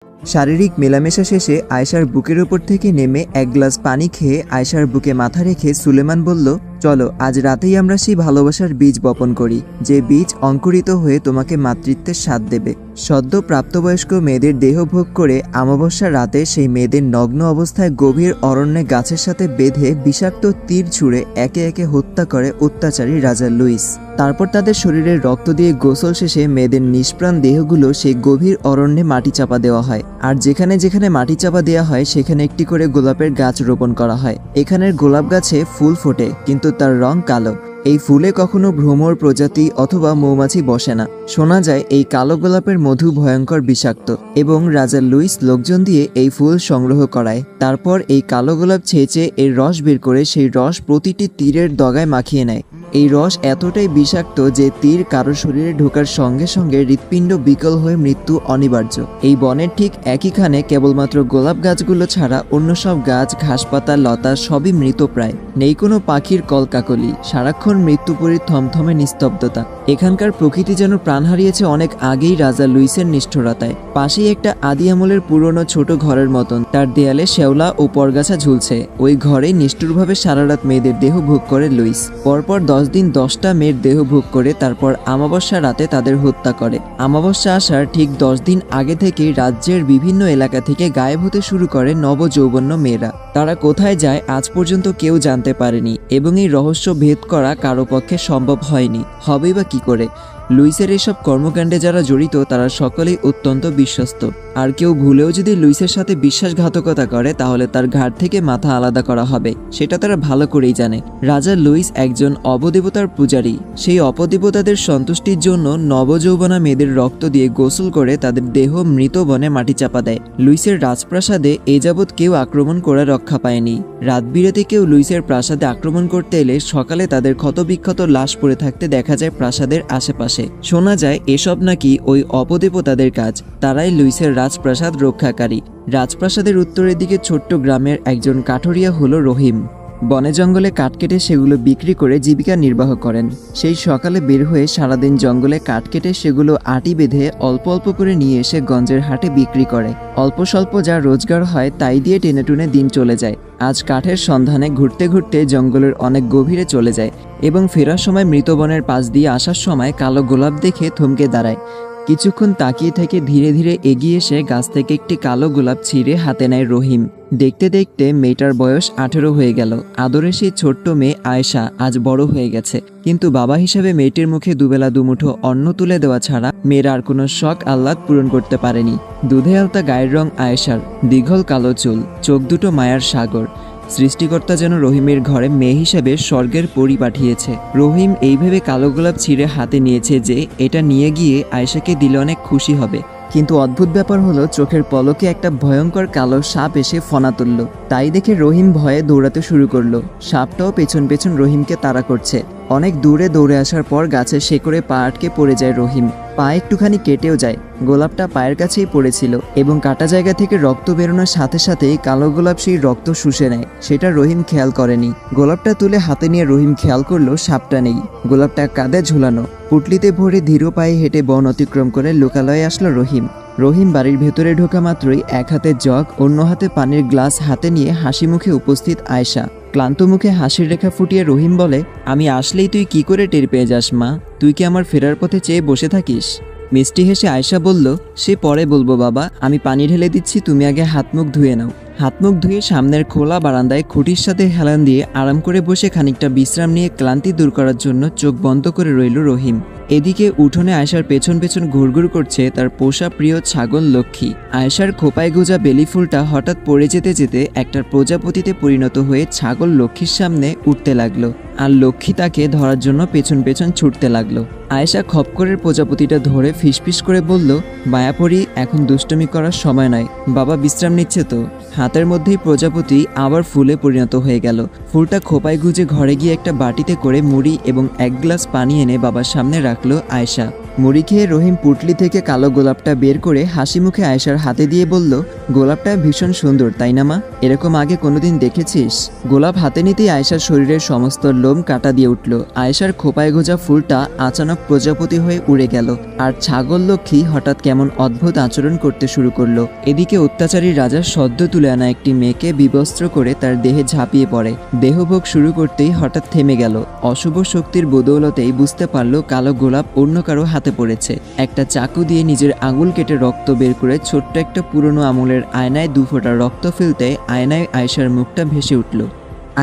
শারীরিক মেলামেশা শেষে আয়েশার বুকের উপর থেকে নেমে এক গ্লাস পানি খেয়ে আয়েশার বুকে মাথা রেখে সুলেমান বলল, চলো আজ রাতেই আমরা সেই ভালোবাসার বীজ বপন করি, যে বীজ অঙ্কুরিত হয়ে তোমাকে মাতৃত্বের স্বাদ দেবে। সদ্য প্রাপ্তবয়স্ক মেয়েদের দেহ ভোগ করে অমাবস্যার রাতে সেই মেয়েদের নগ্ন অবস্থায় গভীর অরণ্যে গাছের সাথে বেঁধে বিষাক্ত তীর ছুঁড়ে একে একে হত্যা করে অত্যাচারী রাজা লুইস। তারপর তাদের শরীরের রক্ত দিয়ে গোসল শেষে মেয়েদের নিষ্প্রাণ দেহগুলো সেই গভীর অরণ্যে মাটি চাপা দেওয়া হয়, আর যেখানে যেখানে মাটি চাপা দেওয়া হয় সেখানে একটি করে গোলাপের গাছ রোপণ করা হয়। এখানের গোলাপ গাছে ফুল ফোটে, কিন্তু তার রং কালো। এই ফুলে কখনো ভ্রমর প্রজাতি অথবা মৌমাছি বসে না। শোনা যায় এই কালো গোলাপের মধু ভয়ঙ্কর বিষাক্ত, এবং রাজা লুইস লোকজন দিয়ে এই ফুল সংগ্রহ করায়। তারপর এই কালো গোলাপ ছেঁচে এর রস বের করে সেই রস প্রতিটি তীরের ডগায় মাখিয়ে নেয়। এই রস এতটাই বিষাক্ত যে তীর কারো শরীরে ঢোকার সঙ্গে সঙ্গে হৃৎপিণ্ড বিকল হয়ে মৃত্যু অনিবার্য। এই বনের ঠিক একইখানে কেবলমাত্র গোলাপ গাছগুলো ছাড়া অন্য সব গাছ, ঘাসপাতা, লতা সবই মৃতপ্রায়। নেই কোনো পাখির কলকাকলি, সারাক্ষণ মৃত্যুপুরীর থমথমে নিস্তব্ধতা। এখানকার প্রকৃতি যেন প্রাণ হারিয়েছে অনেক আগেই রাজা লুইসের নিষ্ঠুরতায়। পাশেই একটা আদি আমলের পুরনো ছোট ঘরের মতন, তার দেয়ালে শেওলা ও পরগাছা ঝুলছে। ওই ঘরেই নিষ্ঠুরভাবে সারারাত মেয়েদের দেহ ভোগ করে লুইস। পরপর 10 দিন 10টা মেয়ের দেহ ভোগ করে তারপর অমাবস্যা রাতে তাদের হত্যা করে। অমাবস্যা আসার ঠিক 10 দিন আগে থেকেই রাজ্যের বিভিন্ন এলাকা থেকে গায়েব হতে শুরু করে নবযৌবন্য মেয়েরা। তারা কোথায় যায় আজ পর্যন্ত কেউ জানতে পারেনি, এবং এই রহস্য ভেদ করা কারো পক্ষে সম্ভব হয়নি। হবেই বা কি করে? লুইসের এসব কর্মকাণ্ডে যারা জড়িত তারা সকলেই অত্যন্ত বিশ্বস্ত। আর কেউ ভুলেও যদি লুইসের সাথে বিশ্বাসঘাতকতা করে তাহলে তার ঘাড় থেকে মাথা আলাদা করা হবে, সেটা তারা ভালো করেই জানে। রাজা লুইস একজন অবদেবতার পূজারী। সেই অপদেবতাদের সন্তুষ্টির জন্য নবযৌবনা মেয়েদের রক্ত দিয়ে গোসল করে তাদের দেহ মৃত বনে মাটি চাপা দেয়। লুইসের রাজপ্রাসাদে এ যাবৎ কেউ আক্রমণ করে রক্ষা পায়নি। রাত বিরেতে কেউ লুইসের প্রাসাদে আক্রমণ করতে এলে সকালে তাদের ক্ষতবিক্ষত লাশ পড়ে থাকতে দেখা যায় প্রাসাদের আশেপাশে। শোনা যায় এসব নাকি ওই অপদেবতাদের কাজ, তারাই লুইসের রাজপ্রাসাদ রক্ষাকারী। রাজপ্রাসাদের উত্তরের দিকে ছোট্ট গ্রামের একজন কাঠুরিয়া হলো রহিম। বনে জঙ্গলে কাঠ কেটে সেগুলো বিক্রি করে জীবিকা নির্বাহ করেন। সেই সকালে বের হয়ে সারাদিন জঙ্গলে কাঠ কেটে সেগুলো আটি বেঁধে অল্প অল্প করে নিয়ে এসে গঞ্জের হাটে বিক্রি করে। অল্প স্বল্প যা রোজগার হয় তাই দিয়ে টেনে টুনে দিন চলে যায়। আজ কাঠের সন্ধানে ঘুরতে ঘুরতে জঙ্গলের অনেক গভীরে চলে যায়, এবং ফেরার সময় মৃত বনের পাশ দিয়ে আসার সময় কালো গোলাপ দেখে থমকে দাঁড়ায়। কিছুক্ষণ তাকিয়ে থেকে ধীরে ধীরে এগিয়ে এসে গাছ থেকে একটি কালো গোলাপ ছিঁড়ে হাতে নেয় রহিম। দেখতে দেখতে মেয়েটার বয়স 18 হয়ে গেল। আদরের সেই ছোট্ট মেয়ে আয়েশা আজ বড় হয়ে গেছে, কিন্তু বাবা হিসেবে মেয়েটির মুখে দুবেলা দুমুঠো অন্ন তুলে দেওয়া ছাড়া মেয়ের আর কোনো শখ আহ্লাদ পূরণ করতে পারেনি। দুধে আলতা গায়ের রং আয়েশার, দীঘল কালো চুল, চোখ দুটো মায়ার সাগর। সৃষ্টিকর্তা যেন রহিমের ঘরে মেয়ে হিসেবে স্বর্গের পরী পাঠিয়েছে। রহিম এই ভেবে কালো গোলাপ ছিঁড়ে হাতে নিয়েছে যে এটা নিয়ে গিয়ে আয়েশাকে দিলে অনেক খুশি হবে। কিন্তু অদ্ভুত ব্যাপার হলো চোখের পলকে একটা ভয়ঙ্কর কালো সাপ এসে ফনা তুলল। তাই দেখে রহিম ভয়ে দৌড়াতে শুরু করলো। সাপটাও পেছন পেছন রহিমকে তাড়া করছে। অনেক দূরে দৌড়ে আসার পর গাছের শেকড়ে পা আটকে পড়ে যায় রহিম। পা একটুখানি কেটেও যায়। গোলাপটা পায়ের কাছেই পড়েছিল, এবং কাটা জায়গা থেকে রক্ত বেরোনোর সাথে সাথেই কালো গোলাপ সেই রক্ত শুষে নেয়। সেটা রহিম খেয়াল করেনি। গোলাপটা তুলে হাতে নিয়ে রহিম খেয়াল করলো সাপটা নেই। গোলাপটা কাঁধে ঝুলানো। পুটলিতে ভরে ধীর পায়ে হেঁটে বন অতিক্রম করে লোকালয়ে আসলো রহিম। রহিম বাড়ির ভেতরে ঢোকা মাত্রই এক হাতে জগ, অন্য হাতে পানির গ্লাস হাতে নিয়ে হাসি মুখে উপস্থিত আয়েশা। ক্লান্ত মুখে হাসির রেখা ফুটিয়ে রহিম বলে, আমি আসলেই তুই কি করে টের পেয়ে যাস মা? তুই কি আমার ফেরার পথে চেয়ে বসে থাকিস? মিষ্টি হেসে আয়েশা বলল, সে পরে বলবো বাবা, আমি পানি ঢেলে দিচ্ছি, তুমি আগে হাত মুখ ধুয়ে নাও। হাত মুখ ধুয়ে সামনের খোলা বারান্দায় খুঁটির সাথে হেলান দিয়ে আরাম করে বসে খানিকটা বিশ্রাম নিয়ে ক্লান্তি দূর করার জন্য চোখ বন্ধ করে রইল রহিম। এদিকে উঠোনে আয়েশার পেছন পেছন ঘুরঘুর করছে তার পোষা প্রিয় ছাগল লক্ষ্মী। আয়েশার খোপায় গোজা বেলি ফুলটা হঠাৎ পড়ে যেতে যেতে একটা প্রজাপতিতে পরিণত হয়ে ছাগল লক্ষ্মীর সামনে উঠতে লাগলো, আর লক্ষ্মী তাকে ধরার জন্য পেছন পেছন ছুটতে লাগলো। আয়েশা খপ করে প্রজাপতিটা ধরে ফিসফিস করে বলল, মায়াপরি, এখন দুষ্টুমি করার সময় নয়, বাবা বিশ্রাম নিচ্ছে তো। হাতের মধ্যেই প্রজাপতি আবার ফুলে পরিণত হয়ে গেল। ফুলটা খোপায় গুজে ঘরে গিয়ে একটা বাটিতে করে মুড়ি এবং 1 গ্লাস পানি এনে বাবার সামনে রাখলো আয়েশা। মুড়ি খেয়ে রহিম পুটলি থেকে কালো গোলাপটা বের করে হাসি মুখে আয়েশার হাতে দিয়ে বলল, গোলাপটা ভীষণ সুন্দর তাই না মা? এরকম আগে কোনোদিন দেখেছিস? গোলাপ হাতে নিতেই আয়েশার শরীরের সমস্ত লোম কাটা দিয়ে উঠল। আয়েশার খোপায় গোজা ফুলটা আচানক প্রজাপতি হয়ে উড়ে গেল, আর ছাগল লক্ষ্মী হঠাৎ কেমন অদ্ভুত আচরণ করতে শুরু করলো। এদিকে অত্যাচারী রাজার সদ্য তুলে আনা একটি মেয়েকে বিবস্ত্র করে তার দেহে ঝাঁপিয়ে পড়ে। দেহভোগ শুরু করতেই হঠাৎ থেমে গেল। অশুভ শক্তির বদৌলতেই বুঝতে পারল কালো গোলাপ অন্য কারো হাতে পড়েছে। একটা চাকু দিয়ে নিজের আঙুল কেটে রক্ত বের করে ছোট্ট একটা পুরনো আমলের আয়নায় 2 ফোঁটা রক্ত ফেলতে আয়নায় আয়েশার মুখটা ভেসে উঠল।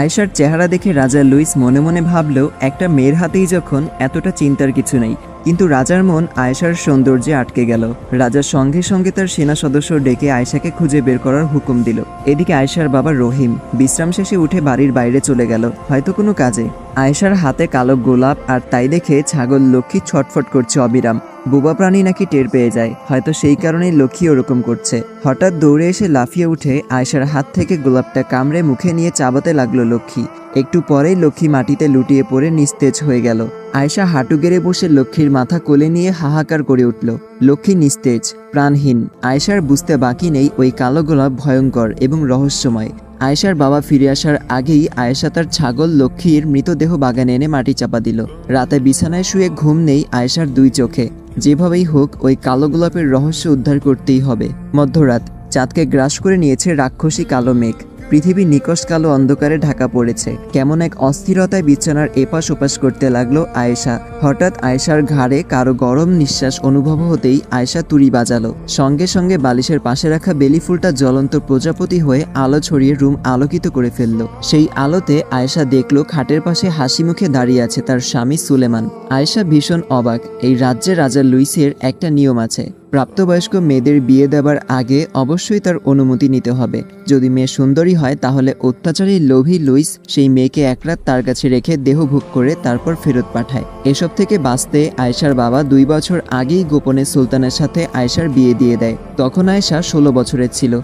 আয়েশার চেহারা দেখে রাজা লুইস মনে মনে ভাবল, একটা মেয়ের হাতেই যখন এতটা চিন্তার কিছু নেই। কিন্তু রাজার মন আয়েশার সৌন্দর্যে আটকে গেল। রাজার সঙ্গে সঙ্গে তার সেনা সদস্য ডেকে আয়েশাকে খুঁজে বের করার হুকুম দিল। এদিকে আয়েশার বাবা রহিম বিশ্রাম শেষে উঠে বাড়ির বাইরে চলে গেল, হয়তো কোনো কাজে। আয়েশার হাতে কালো গোলাপ, আর তাই দেখে ছাগল লক্ষ্মী ছটফট করছে অবিরাম। বোবা প্রাণী নাকি টের পেয়ে যায়, হয়তো সেই কারণেই লক্ষ্মী ওরকম করছে। হঠাৎ দৌড়ে এসে লাফিয়ে উঠে আয়েশার হাত থেকে গোলাপটা কামড়ে মুখে নিয়ে চাবাতে লাগলো লক্ষ্মী। একটু পরেই লক্ষ্মী মাটিতে লুটিয়ে পড়ে নিস্তেজ হয়ে গেল। আয়েশা হাঁটু গেড়ে বসে লক্ষ্মীর মাথা কোলে নিয়ে হাহাকার করে উঠল। লক্ষ্মী নিস্তেজ, প্রাণহীন। আয়েশার বুঝতে বাকি নেই ওই কালো গোলাপ ভয়ঙ্কর এবং রহস্যময়। আয়েশার বাবা ফিরে আসার আগেই আয়েশা তার ছাগল লক্ষ্মীর মৃতদেহ বাগানে এনে মাটি চাপা দিল। রাতে বিছানায় শুয়ে ঘুম নেই আয়েশার 2 চোখে। যেভাবেই হোক ওই কালো গোলাপের রহস্য উদ্ধার করতেই হবে। মধ্যরাত, চাঁদকে গ্রাস করে নিয়েছে রাক্ষসী কালো মেঘ। পৃথিবী নিকষ কালো অন্ধকারে ঢাকা পড়েছে। কেমন এক অস্থিরতায় বিছানার এপাশ ওপাশ করতে লাগলো আয়েশা। হঠাৎ আয়েশার ঘাড়ে কারো গরম নিঃশ্বাস অনুভব হতেই আয়েশা তুড়ি বাজালো। সঙ্গে সঙ্গে বালিশের পাশে রাখা বেলি ফুলটা জ্বলন্ত প্রজাপতি হয়ে আলো ছড়িয়ে রুম আলোকিত করে ফেলল। সেই আলোতে আয়েশা দেখল খাটের পাশে হাসি মুখে দাঁড়িয়ে আছে তার স্বামী সুলেমান। আয়েশা ভীষণ অবাক। এই রাজ্যে রাজা লুইসের একটা নিয়ম আছে, প্রাপ্তবয়স্ক মেয়েদের বিয়ে দেবার আগে অবশ্যই তার অনুমতি নিতে হবে। যদি মেয়ে সুন্দরী হয় তাহলে অত্যাচারী লোভী লুইস সেই মেয়েকে এক রাত তার কাছে রেখে দেহভোগ করে তারপর ফেরত পাঠায়। এসব থেকে বাঁচতে আয়েশার বাবা 2 বছর আগেই গোপনে সুলতানের সাথে আয়েশার বিয়ে দিয়ে দেয়। তখন আয়েশা 16 বছরের ছিল।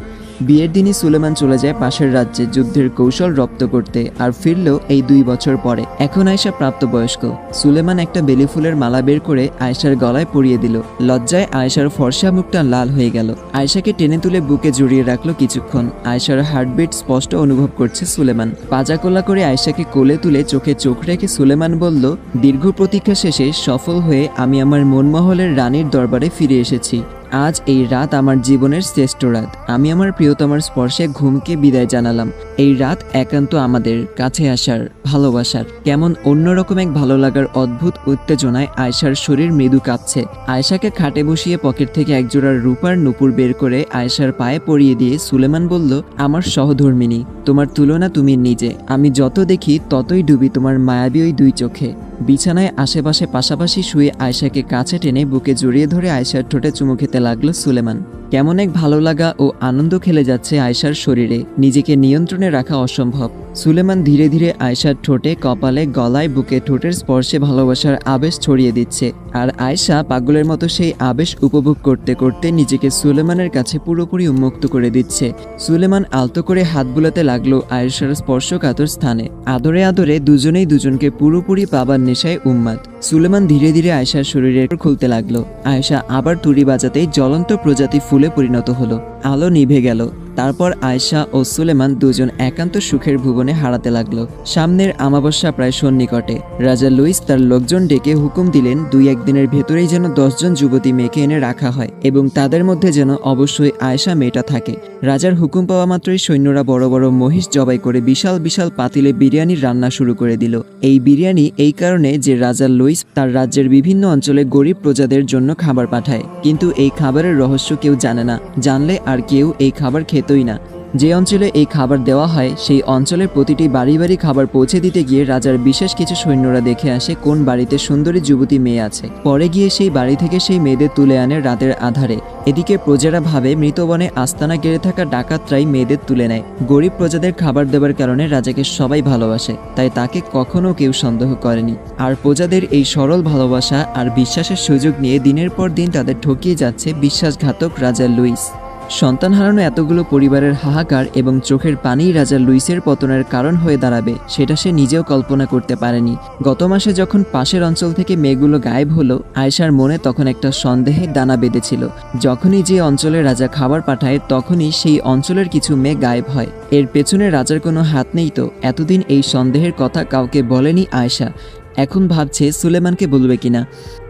বিয়ের দিনই সুলেমান চলে যায় পাশের রাজ্যে যুদ্ধের কৌশল রপ্ত করতে, আর ফিরল এই 2 বছর পরে। এখন আয়েশা প্রাপ্তবয়স্ক। সুলেমান একটা বেলি ফুলের মালা বের করে আয়েশার গলায় পরিয়ে দিল। লজ্জায় আয়েশার ফর্সা মুখটা লাল হয়ে গেল। আয়েশাকে টেনে তুলে বুকে জড়িয়ে রাখলো কিছুক্ষণ। আয়েশার হার্টবিট স্পষ্ট অনুভব করছে সুলেমান। পাজাকোলা করে আয়েশাকে কোলে তুলে চোখে চোখ রেখে সুলেমান বলল, দীর্ঘ প্রতীক্ষা শেষে সফল হয়ে আমি আমার মনমহলের রানীর দরবারে ফিরে এসেছি। আজ এই রাত আমার জীবনের শ্রেষ্ঠ রাত। আমি আমার প্রিয়তমার স্পর্শে ঘুমকে বিদায় জানালাম। এই রাত একান্ত আমাদের কাছে আসার, ভালোবাসার। কেমন অন্যরকম এক ভালো লাগার অদ্ভুত উত্তেজনায় আয়েশার শরীর মৃদু কাঁপছে। আয়েশাকে খাটে বসিয়ে পকেট থেকে একজোড়া রূপার নুপুর বের করে আয়েশার পায়ে পরিয়ে দিয়ে সুলেমান বলল, আমার সহধর্মিনী, তোমার তুলনা তুমি নিজে। আমি যত দেখি ততই ডুবি তোমার মায়াবী ওই 2 চোখে। বিছানায় আশেপাশে পাশাপাশি শুয়ে আয়েশাকে কাছে টেনে বুকে জড়িয়ে ধরে আয়েশার ঠোঁটে চুমু খেতে লাগলো সুলেমান। কেমন এক ভালো লাগা ও আনন্দ খেলে যাচ্ছে আয়েশার শরীরে, নিজেকে নিয়ন্ত্রণে রাখা অসম্ভব। সুলেমান ধীরে ধীরে আয়েশার ঠোঁটে, কপালে, গলায়, বুকে ঠোঁটের স্পর্শে ভালোবাসার আবেশ ছড়িয়ে দিচ্ছে। আর আয়েশা পাগলের মতো সেই আবেশ উপভোগ করতে করতে নিজেকে সুলেমানের কাছে পুরোপুরি উন্মুক্ত করে দিচ্ছে। সুলেমান আলতো করে হাত বুলাতে লাগলো আয়েশার স্পর্শকাতর স্থানে। আদরে আদরে দুজনেই দুজনকে পুরোপুরি পাবার নেশায় উন্মাদ। সুলেমান ধীরে ধীরে আয়েশার শরীরের খুলতে লাগলো। আয়েশা আবার তুড়ি বাজাতেই জ্বলন্ত প্রজাতি ফুলে পরিণত হলো। আলো নিভে গেল। তারপর আয়েশা ও সুলেমান দুজন একান্ত সুখের ভুবনে হারাতে লাগলো। সামনের আমাবস্যা প্রায় সন্নিকটে। রাজা লুইস তার লোকজন ডেকে হুকুম দিলেন 2-1 দিনের ভেতরেই যেন 10 জন যুবতী মেয়েকে এনে রাখা হয় এবং তাদের মধ্যে যেন অবশ্যই আয়েশা মেয়েটা থাকে। রাজার হুকুম পাওয়া মাত্রই সৈন্যরা বড় বড় মহিষ জবাই করে বিশাল বিশাল পাতিলে বিরিয়ানির রান্না শুরু করে দিল। এই বিরিয়ানি এই কারণে যে রাজা লুইস তার রাজ্যের বিভিন্ন অঞ্চলে গরিব প্রজাদের জন্য খাবার পাঠায়, কিন্তু এই খাবারের রহস্য কেউ জানে না। জানলে আর কেউ এই খাবার খেতই না। যে অঞ্চলে এই খাবার দেওয়া হয় সেই অঞ্চলের প্রতিটি বাড়ি বাড়ি খাবার পৌঁছে দিতে গিয়ে রাজার বিশেষ কিছু সৈন্যরা দেখে আসে কোন বাড়িতে সুন্দরী যুবতী মেয়ে আছে। পরে গিয়ে সেই বাড়ি থেকে সেই মেয়েদের তুলে আনে রাতের আধারে। এদিকে প্রজারা ভাবে মৃতবনে আস্তানা গেড়ে থাকা ডাকাতরাই মেয়েদের তুলে নেয়। গরিব প্রজাদের খাবার দেবার কারণে রাজাকে সবাই ভালোবাসে, তাই তাকে কখনো কেউ সন্দেহ করেনি। আর প্রজাদের এই সরল ভালোবাসা আর বিশ্বাসের সুযোগ নিয়ে দিনের পর দিন তাদের ঠকিয়ে যাচ্ছে বিশ্বাসঘাতক রাজা লুইস। সন্তান হারানো এতগুলো পরিবারের হাহাকার এবং চোখের পানি রাজা লুইসের পতনের কারণ হয়ে দাঁড়াবে সেটা সে নিজেও কল্পনা করতে পারেনি। গত মাসে যখন পাশের অঞ্চল থেকে মেয়েগুলো গায়েব হলো, আয়েশার মনে তখন একটা সন্দেহের দানা বেঁধেছিল। যখনই যে অঞ্চলে রাজা খাবার পাঠায় তখনই সেই অঞ্চলের কিছু মেয়ে গায়েব হয়। এর পেছনে রাজার কোনো হাত নেই তো? এতদিন এই সন্দেহের কথা কাউকে বলেনি আয়েশা, এখন ভাবছে সুলেমানকে বলবে কিনা।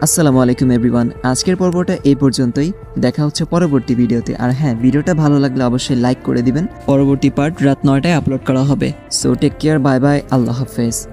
আসসালামু আলাইকুম এভরিওয়ান, আজকের পর্বটা এই পর্যন্তই। দেখা হচ্ছে পরবর্তী ভিডিওতে। আর হ্যাঁ, ভিডিওটা ভালো লাগলে অবশ্যই লাইক করে দিবেন। পরবর্তী পার্ট রাত 9টায় আপলোড করা হবে। So take care, bye bye, আল্লাহ হাফেজ।